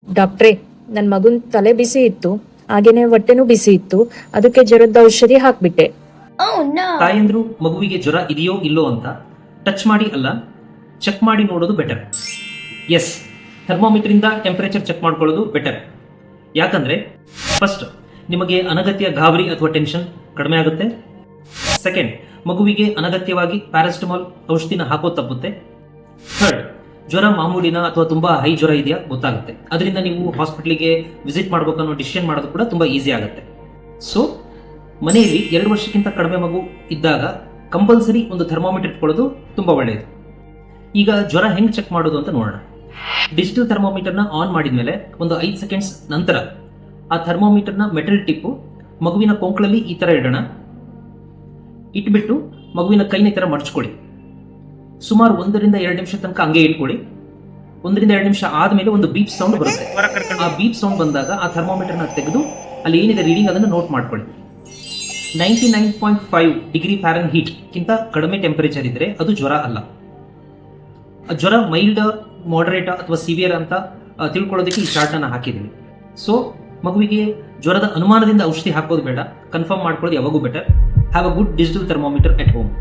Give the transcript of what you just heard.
ಡಾಕ್ಟ್ರೇ, ನನ್ನ ಮಗುನ್ ತಲೆ ಬಿಸಿ ಇತ್ತು, ಹಾಗೇನೆ ಹೊಟ್ಟೆನೂ ಬಿಸಿ ಇತ್ತು. ಅದಕ್ಕೆ ಜ್ವರದ ಔಷಧಿ ಹಾಕ್ಬಿಟ್ಟೆ. ತಾಯಂದ್ರು ಮಗುವಿಗೆ ಜ್ವರ ಇದೆಯೋ ಇಲ್ಲೋ ಅಂತ ಟಚ್ ಮಾಡಿ ಅಲ್ಲ, ಚೆಕ್ ಮಾಡಿ ನೋಡೋದು ಬೆಟರ್. ಎಸ್, ಥರ್ಮೋಮೀಟರ್ ಇಂದ ಟೆಂಪರೇಚರ್ ಚೆಕ್ ಮಾಡ್ಕೊಳ್ಳೋದು ಬೆಟರ್. ಯಾಕಂದ್ರೆ ಫಸ್ಟ್, ನಿಮಗೆ ಅನಗತ್ಯ ಗಾಬರಿ ಅಥವಾ ಟೆನ್ಷನ್ ಕಡಿಮೆ ಆಗುತ್ತೆ. ಸೆಕೆಂಡ್, ಮಗುವಿಗೆ ಅನಗತ್ಯವಾಗಿ ಪ್ಯಾರಾಸಿಟಮಾಲ್ ಔಷಧಿನ ಹಾಕೋದು ತಪ್ಪುತ್ತೆ. ಥರ್ಡ್, ಜ್ವರ ಮಾಮೂಲಿನ ಅಥವಾ ತುಂಬಾ ಹೈ ಜ್ವರ ಇದೆಯಾ ಗೊತ್ತಾಗುತ್ತೆ. ಅದರಿಂದ ನೀವು ಹಾಸ್ಪಿಟ್ಲಿಗೆ ವಿಸಿಟ್ ಮಾಡಬೇಕು ಅನ್ನೋ ಡಿಸಿಷನ್ ಮಾಡೋದು ಕೂಡ ತುಂಬಾ ಈಸಿ ಆಗುತ್ತೆ. ಸೊ ಮನೆಯಲ್ಲಿ 2 ವರ್ಷಕ್ಕಿಂತ ಕಡಿಮೆ ಮಗು ಇದ್ದಾಗ ಕಂಪಲ್ಸರಿ ಒಂದು ಥರ್ಮೋಮೀಟರ್ ಇಟ್ಕೊಳ್ಳೋದು ತುಂಬಾ ಒಳ್ಳೆಯದು. ಈಗ ಜ್ವರ ಹೆಂಗ್ ಚೆಕ್ ಮಾಡೋದು ಅಂತ ನೋಡೋಣ. ಡಿಜಿಟಲ್ ಥರ್ಮೋಮೀಟರ್ನ ಆನ್ ಮಾಡಿದ್ಮೇಲೆ ಒಂದು 5 ಸೆಕೆಂಡ್ಸ್ ನಂತರ ಆ ಥರ್ಮೋಮೀಟರ್ನ ಮೆಟಲ್ ಟಿಪ್ಪು ಮಗುವಿನ ಕೊಂಕಳಲ್ಲಿ ಈ ತರ ಇಡೋಣ. ಇಟ್ಬಿಟ್ಟು ಮಗುವಿನ ಕೈನ ಈ ತರ ಮಡಚ್ಕೊಳ್ಳಿ. ಸುಮಾರು 1 ರಿಂದ 2 ನಿಮಿಷ ತನಕ ಹಂಗೆ ಇಟ್ಕೊಳ್ಳಿ. 1 ರಿಂದ 2 ನಿಮಿಷ ಆದ್ಮೇಲೆ ಒಂದು ಬೀಪ್ ಸೌಂಡ್ ಬರುತ್ತೆ. ಆ ಬೀಪ್ ಸೌಂಡ್ ಬಂದಾಗ ಆ ಥರ್ಮೋಮೀಟರ್ನ ತೆಗೆದು ಅಲ್ಲಿ ಏನಿದೆ ರೀಡಿಂಗ್ ಅದನ್ನು ನೋಟ್ ಮಾಡ್ಕೊಳ್ಳಿ. 99.5 ಡಿಗ್ರಿ ಫ್ಯಾರನ್ಹೀಟ್ ಗಿಂತ ಕಡಿಮೆ ಟೆಂಪರೇಚರ್ ಇದ್ರೆ ಅದು ಜ್ವರ ಅಲ್ಲ. ಜ್ವರ ಮೈಲ್ಡ್, ಮಾಡರೇಟ್ ಅಥವಾ ಸಿವಿಯರ್ ಅಂತ ತಿಳ್ಕೊಳ್ಳೋದಕ್ಕೆ ಈ ಚಾರ್ಟ್ ಅನ್ನ ಹಾಕಿದ್ದೀನಿ. ಸೊ ಮಗುವಿಗೆ ಜ್ವರದ ಅನುಮಾನದಿಂದ ಔಷಧಿ ಹಾಕೋದು ಬೇಡ, ಕನ್ಫರ್ಮ್ ಮಾಡ್ಕೊಳ್ಳೋದು ಯಾವಾಗೂ better. Have a good digital thermometer at home.